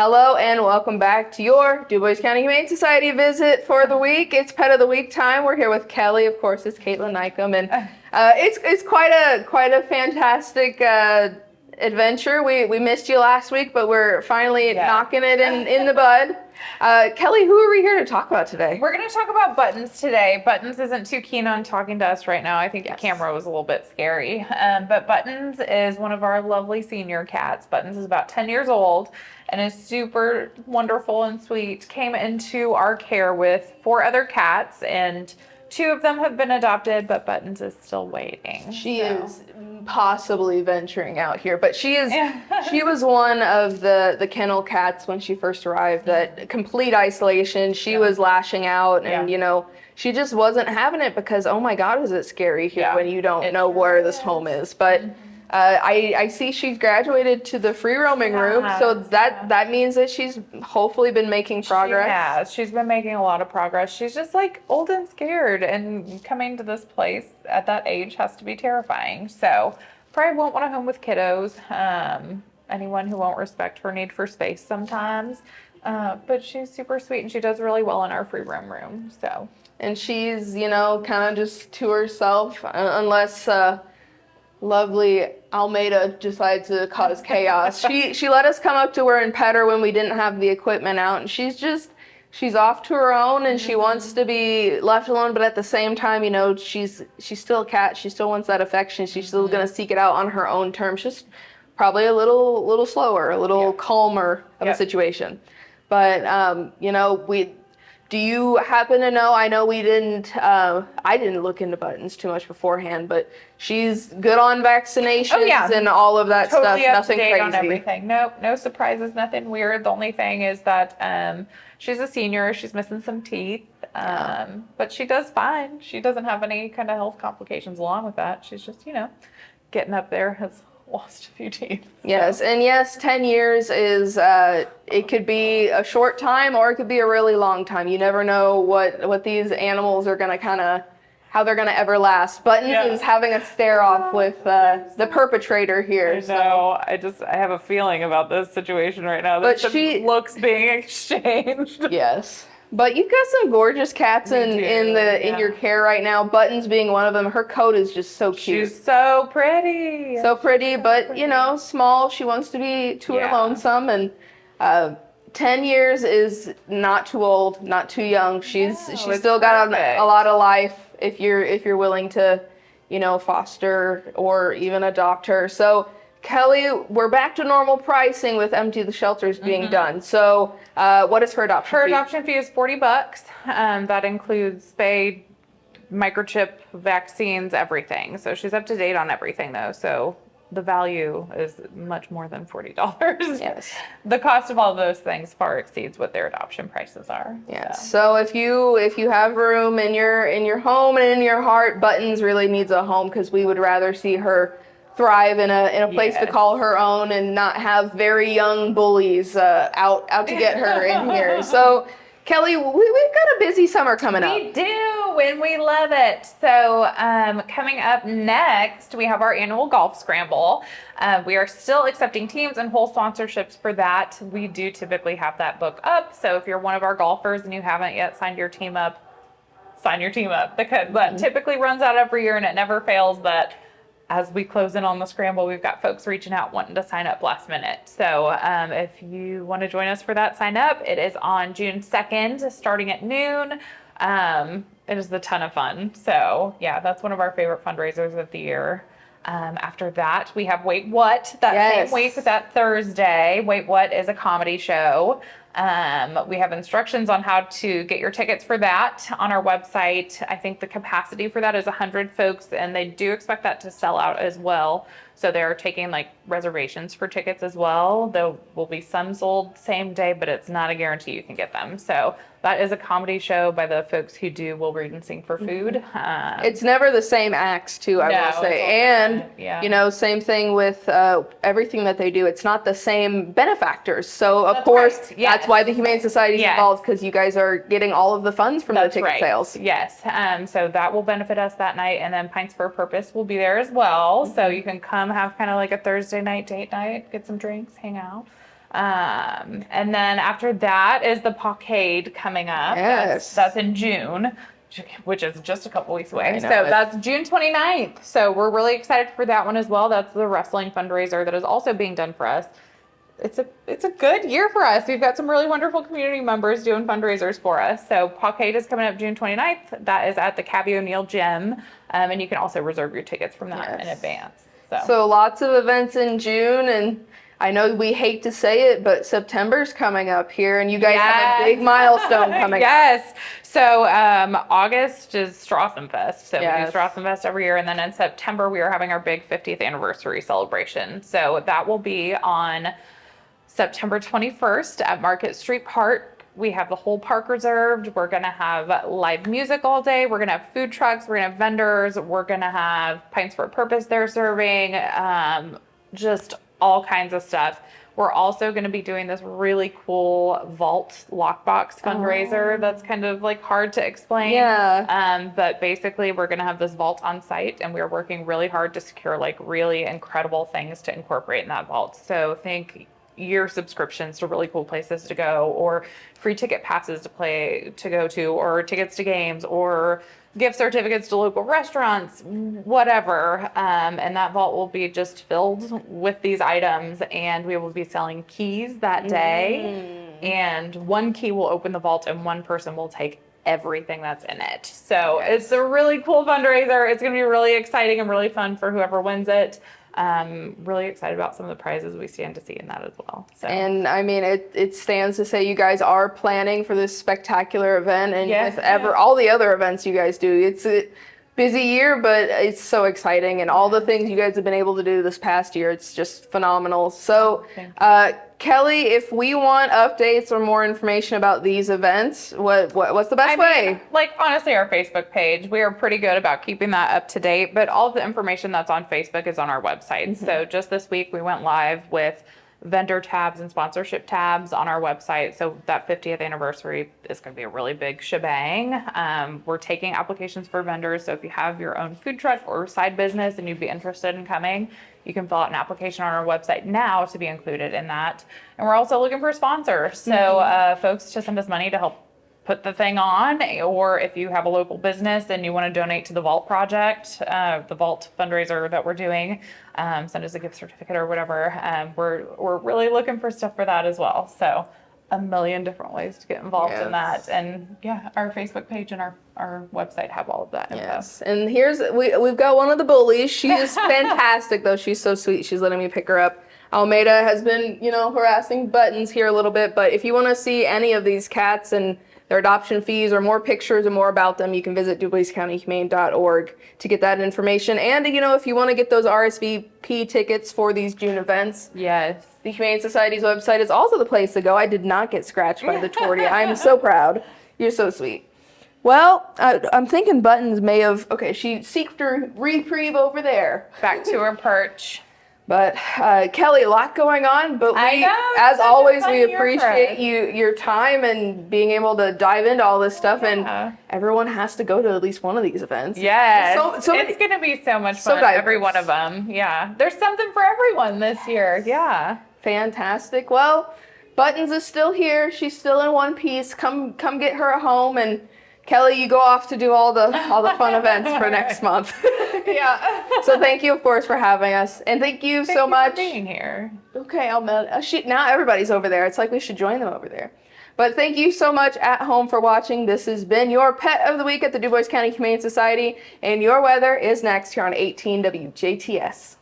Hello and welcome back to your Dubois County Humane Society visit for the week. It's Pet of the Week time. We're here with Kelly, of course. It's Kaitlyn Neukam, and it's quite a fantastic adventure. We missed you last week, but we're finally knocking it in the bud. Kelly, who are we here to talk about today? We're going to talk about Buttons today. Buttons isn't too keen on talking to us right now. I think the camera was a little bit scary. But Buttons is one of our lovely senior cats. Buttons is about 10 years old and is super wonderful and sweet. Came into our care with 4 other cats, and 2 of them have been adopted, but Buttons is still waiting. She is possibly venturing out here, but she was one of the kennel cats when she first arrived, that complete isolation. She was lashing out, and she just wasn't having it because, oh my God, is it scary here when you don't know where this home is. But I see she's graduated to the free roaming room, so that means that she's hopefully been making progress. Yeah, she's been making a lot of progress. She's just like old and scared, and coming to this place at that age has to be terrifying. So probably won't want a home with kiddos. Anyone who won't respect her need for space sometimes. But she's super sweet, and she does really well in our free roam room. So. And she's, kind of just to herself, unless lovely Almeida decides to cause chaos. She let us come up to her and pet her when we didn't have the equipment out, and she's off to her own, and she wants to be left alone, but at the same time, she's still a cat. She still wants that affection. She's still going to seek it out on her own terms, just probably a little slower, a little calmer of a situation. But do you happen to know? I know we didn't. I didn't look into Buttons too much beforehand, but she's good on vaccinations and all of that stuff. Nothing crazy on everything. Nope, no surprises, nothing weird. The only thing is that she's a senior. She's missing some teeth, but she does fine. She doesn't have any kind of health complications along with that. She's just getting up there. Has lost a few teeth. Yes, and yes, 10 years is, it could be a short time or it could be a really long time. You never know what these animals are going to how they're going to ever last. Buttons is having a stare off with the perpetrator here. I know. I have a feeling about this situation right now. But some looks being exchanged. Yes. But you've got some gorgeous cats in your care right now. Buttons being one of them. Her coat is just so cute. She's so pretty. So pretty, but small. She wants to be to her lonesome, and 10 years is not too old, not too young. She's still got a lot of life if you're willing to, foster or even adopt her. So Kelly, we're back to normal pricing with Empty the Shelters being done. So what is her adoption fee? Her adoption fee is $40. That includes spay, microchip, vaccines, everything. So she's up to date on everything, though. So the value is much more than $40. Yes. The cost of all those things far exceeds what their adoption prices are. Yes. So if you have room in your home and in your heart, Buttons really needs a home, because we would rather see her thrive in a place to call her own and not have very young bullies out to get her in here. So Kelly, we've got a busy summer coming up. We do, and we love it. So coming up next, we have our annual golf scramble. We are still accepting teams and whole sponsorships for that. We do typically have that book up. So if you're one of our golfers and you haven't yet signed your team up, because that typically runs out every year, and it never fails that as we close in on the scramble, we've got folks reaching out wanting to sign up last minute. So if you want to join us for that, sign up. It is on June 2nd, starting at noon. It is a ton of fun. So yeah, that's one of our favorite fundraisers of the year. After that, we have Wait What, same week, that Thursday. Wait What is a comedy show. We have instructions on how to get your tickets for that on our website. I think the capacity for that is 100 folks, and they do expect that to sell out as well. So they're taking reservations for tickets as well. There will be some sold same day, but it's not a guarantee you can get them. So that is a comedy show by the folks who will read and sing for food. It's never the same acts too, I will say. And, same thing with everything that they do. It's not the same benefactors. So of course, that's why the Humane Society is involved, because you guys are getting all of the funds from the ticket sales. Yes. So that will benefit us that night. And then Pints for a Purpose will be there as well. So you can come have kind of like a Thursday night date night, get some drinks, hang out. And then after that is the Pawcade coming up. Yes. That's in June, which is just a couple weeks away. I know So it. that's June 29th. So we're really excited for that one as well. That's the wrestling fundraiser that is also being done for us. It's a good year for us. We've got some really wonderful community members doing fundraisers for us. So Pawcade is coming up June 29th. That is at the Cabby O'Neill Gym. And you can also reserve your tickets from that in Yes. advance. So lots of events in June, and I know we hate to say it, but September's coming up here, and you guys have a big milestone coming up. Yes. So August is Strassenfest. So we Yes. do Strassenfest every year. And then in September, we are having our big 50th anniversary celebration. So that will be on September 21st at Market Street Park. We have the whole park reserved. We're going to have live music all day. We're going to have food trucks. We're going to have vendors. We're going to have Pints for a Purpose they're serving. Just all kinds of stuff. We're also going to be doing this really cool vault lockbox fundraiser that's kind of like hard to explain. Yeah. But basically we're going to have this vault on site, and we're working really hard to secure like really incredible things to incorporate in that vault. So think year subscriptions to really cool places to go, or free ticket passes to go to, or tickets to games, or gift certificates to local restaurants, whatever. And that vault will be just filled with these items, and we will be selling keys that day. And one key will open the vault, and one person will take everything that's in it. So it's a really cool fundraiser. It's going to be really exciting and really fun for whoever wins it. Really excited about some of the prizes we stand to see in that as well. So. And I mean, it stands to say you guys are planning for this spectacular event, and with all the other events you guys do, it's a busy year, but it's so exciting, and all the things you guys have been able to do this past year, it's just phenomenal. So, Kelly, if we want updates or more information about these events, what's the best way? Like, honestly, our Facebook page, we are pretty good about keeping that up to date, but all of the information that's on Facebook is on our website. So just this week, we went live with vendor tabs and sponsorship tabs on our website. So that 50th anniversary is going to be a really big shebang. We're taking applications for vendors. So if you have your own food truck or side business and you'd be interested in coming, you can fill out an application on our website now to be included in that. And we're also looking for sponsors. So folks to send us money to help put the thing on, or if you have a local business and you want to donate to the Vault project, the Vault fundraiser that we're doing, send us a gift certificate or whatever. We're really looking for stuff for that as well. So a million different ways to get involved in that. And yeah, our Facebook page and our website have all of that info. Yes, and we've got one of the bullies. She is fantastic though. She's so sweet. She's letting me pick her up. Almeida has been, harassing Buttons here a little bit, but if you want to see any of these cats and their adoption fees or more pictures and more about them, you can visit DuboisCountyHumane.org to get that information. And, if you want to get those RSVP tickets for these June events, yes, the Humane Society's website is also the place to go. I did not get scratched by the tortie. I'm so proud. You're so sweet. Well, I'm thinking Buttons may have, she seeked her reprieve over there. Back to her perch. But Kelly, a lot going on, but as always, we appreciate your time and being able to dive into all this stuff. And everyone has to go to at least one of these events. Yes, it's going to be so much fun. Every one of them. Yeah, there's something for everyone this year. Yeah, fantastic. Well, Buttons is still here. She's still in one piece. Come get her a home, and Kelly, you go off to do all the fun events for next month. Yeah. So thank you, of course, for having us, and thank you so much for being here. Okay, now everybody's over there. It's like we should join them over there. But thank you so much at home for watching. This has been your Pet of the Week at the Dubois County Humane Society, and your weather is next here on 18 WJTS.